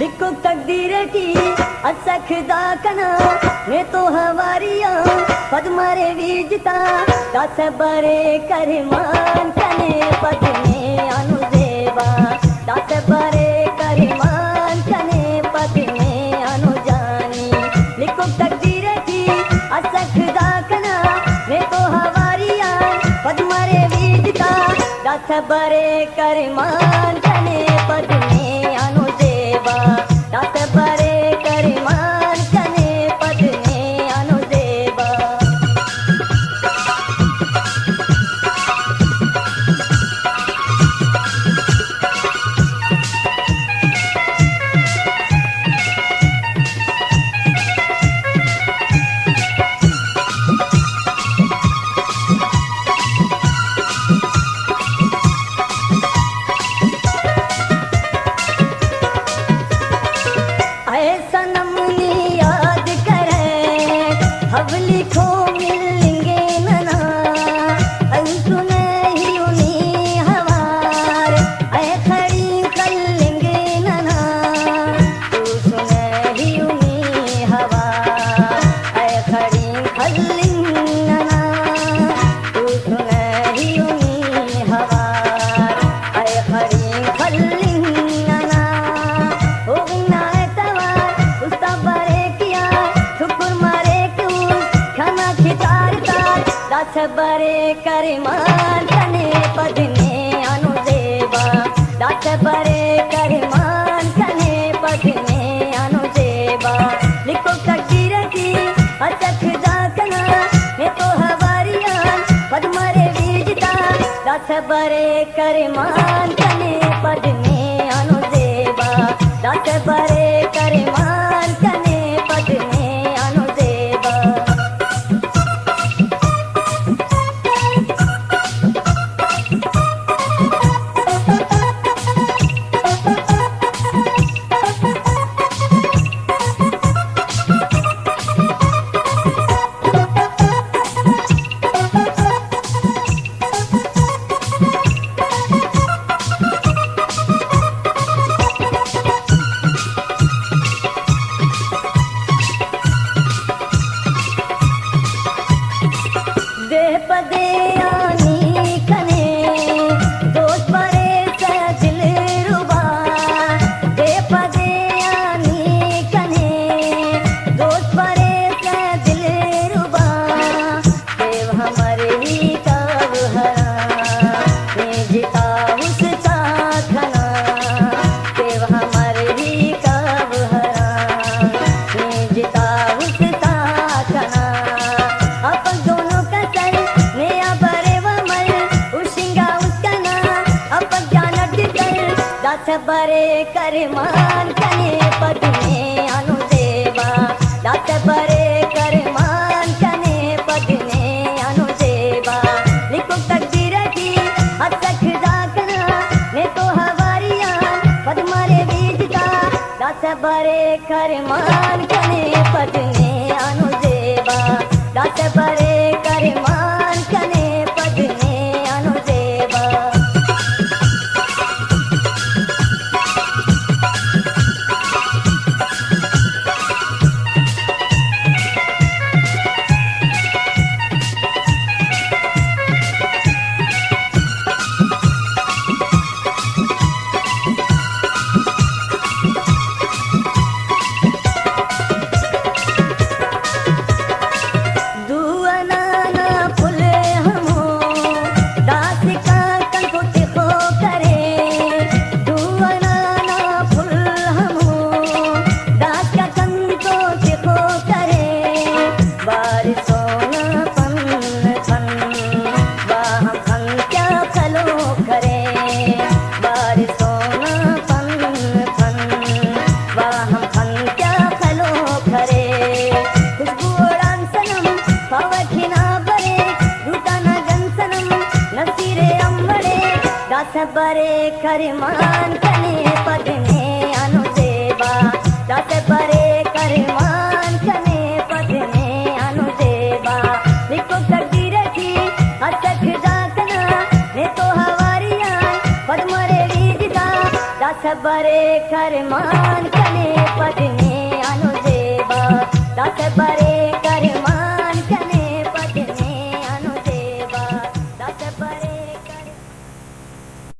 लिखो तकदीर की असखदा कना मैं तो हवारिया पद मारे वीजता दास बरे करमान कने पद में अनुदेवा दास बरे करमान कने पद में अनुजानी लिखो तकदीर की असखदा कना मैं तो हवारिया पद मारे वीजता दास बरे करमान कने पद में अनुदेवा दास बरे करमान कने पद में अनुदेवा। ऐसा नमूनी याद करे हवली खो मिलेंगे नना सुने ही उन्हीं हमार ऐ खड़ी कर लेंगे नना तू सुने ही उन्हीं हवार ऐ खड़ी कर लेंगे नना तू सुने ही उन्हीं हवार ऐ खड़ी कर लेंगे नना हो ना दास बरे करमान कने पद में अनुदेवा दास बरे करमान कने पद में अनुदेवा लिखो तकदीर की अचख दाकना मैं तो हवारिया पद मारे वीजता दास बरे करमान कने पद में अनुदेवा दास बरे करमान कने पद में अनुदेवा। देह पदे आनी कने दोस्त बरे से दिल रुबा देह पदे आनी कने दोस्त बरे से दिल रुबा देव हमारे ही काव हरा मैं जिता उसका खना देव हमारे ही काव हरा मैं जिता उसका खना अपन दोनों दास बरे करमान कने पद में अनुदेवा दास बरे करमान कने पद में अनुदेवा लिखो तकदीर की असख दाकना मैं तो हवारिया पद मारे वीजता दास बरे करमान कने पद में अनुदेवा दास बरे करमान कने पद में अनुदेवा। दुआ नाना दास बरे करमान कने पदने अनुदेवा दास बरे करमान कने पदने अनुदेवा निको करती रखी हसख दाकना ने तो हवारिया पद्मरे लीजिता दास बरे करमान कने